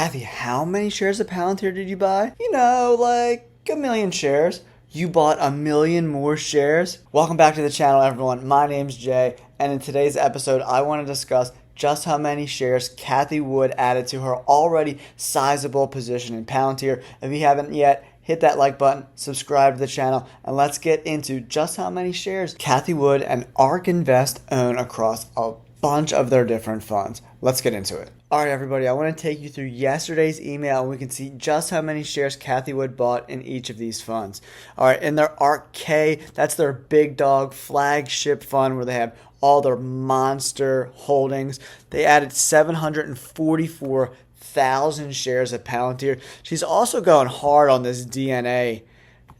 Cathie, how many shares of Palantir did you buy? You know, like a million shares. You bought a million more shares? Welcome back to the channel, everyone. My name's Jay, and in today's episode, I want to discuss just how many shares Cathie Wood added to her already sizable position in Palantir. If you haven't yet, hit that like button, subscribe to the channel, and let's get into just how many shares Cathie Wood and ARK Invest own across a bunch of their different funds. Let's get into it. All right, everybody, I want to take you through yesterday's email, and we can see just how many shares Cathie Wood bought in each of these funds. All right, in their ARK-K, that's their big dog flagship fund where they have all their monster holdings. They added 744,000 shares of Palantir. She's also going hard on this DNA.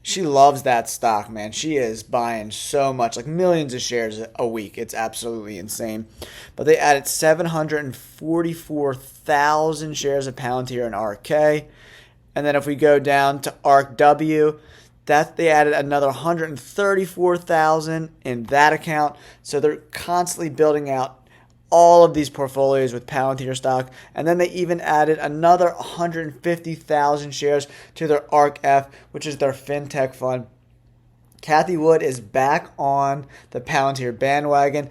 She loves that stock, man. She is buying so much, like millions of shares a week. It's absolutely insane. But they added 744,000 shares of Palantir in ARK-K. And then if we go down to ARK-W, that they added another 134,000 in that account. So they're constantly building out all of these portfolios with Palantir stock, and then they even added another 150,000 shares to their ARK-F, which is their fintech fund. Cathie Wood is back on the Palantir bandwagon.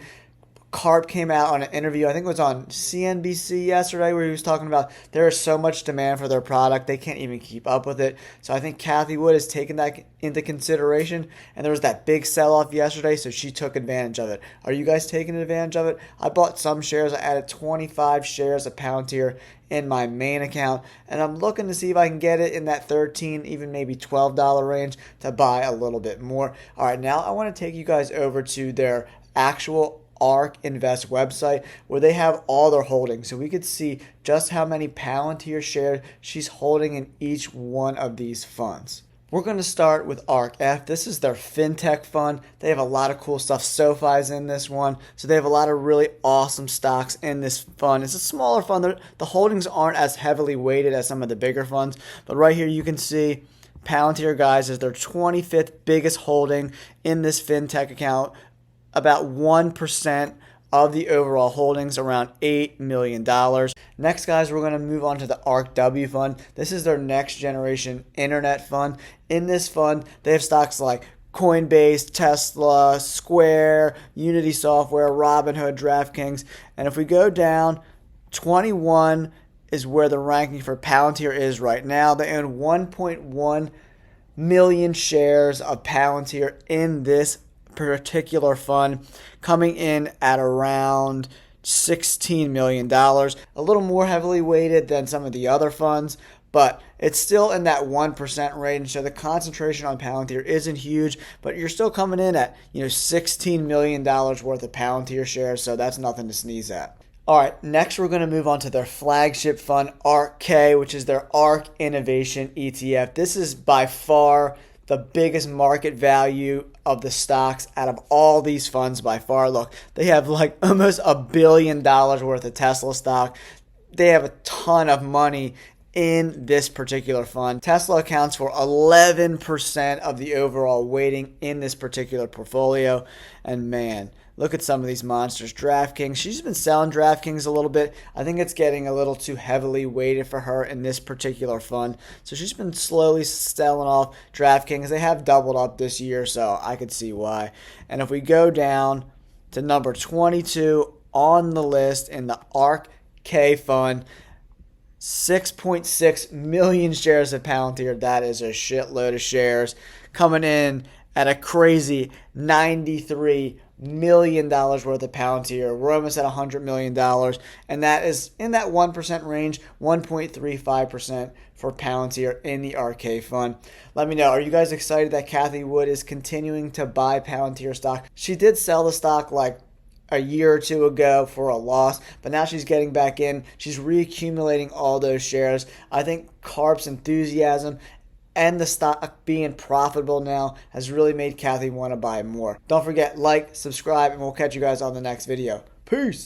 Karp came out on an interview, I think it was on CNBC yesterday, where he was talking about there is so much demand for their product, they can't even keep up with it. So I think Cathie Wood has taken that into consideration, and there was that big sell-off yesterday, so she took advantage of it. Are you guys taking advantage of it? I bought some shares. I added 25 shares of Palantir in my main account, and I'm looking to see if I can get it in that $13, even maybe $12 range to buy a little bit more. All right, now I want to take you guys over to their actual ARK Invest website where they have all their holdings, so we could see just how many Palantir shares she's holding in each one of these funds. We're going to start with ARK-F. This is their fintech fund. They have a lot of cool stuff. SoFi's in this one, so they have a lot of really awesome stocks in this fund. It's a smaller fund. The holdings aren't as heavily weighted as some of the bigger funds, but right here you can see Palantir, guys, is their 25th biggest holding in this fintech account. About 1% of the overall holdings, around $8 million. Next, guys, we're going to move on to the ARK-W fund. This is their next generation internet fund. In this fund, they have stocks like Coinbase, Tesla, Square, Unity Software, Robinhood, DraftKings. And if we go down, 21 is where the ranking for Palantir is right now. They own 1.1 million shares of Palantir in this particular fund, coming in at around $16 million. A little more heavily weighted than some of the other funds, but it's still in that 1% range. So the concentration on Palantir isn't huge, but you're still coming in at $16 million worth of Palantir shares, so that's nothing to sneeze at. All right, next we're going to move on to their flagship fund, ARK-K, which is their ARK Innovation ETF. This is by far the biggest market value of the stocks out of all these funds by far. Look, they have like almost $1 billion worth of Tesla stock. They have a ton of money in this particular fund. Tesla accounts for 11% of the overall weighting in this particular portfolio. And man, look at some of these monsters. DraftKings, she's been selling DraftKings a little bit. I think it's getting a little too heavily weighted for her in this particular fund. So she's been slowly selling off DraftKings. They have doubled up this year, so I could see why. And if we go down to number 22 on the list in the ARK-K fund, 6.6 million shares of Palantir. That is a shitload of shares, coming in at a crazy $93 million worth of Palantir. We're almost at $100 million, and that is in that 1% range, 1.35% for Palantir in the ARK fund. Let me know, are you guys excited that Cathie Wood is continuing to buy Palantir stock? She did sell the stock like a year or two ago for a loss, but now she's getting back in. She's reaccumulating all those shares. I think Karp's enthusiasm and the stock being profitable now has really made Cathie want to buy more. Don't forget, like, subscribe, and we'll catch you guys on the next video. Peace!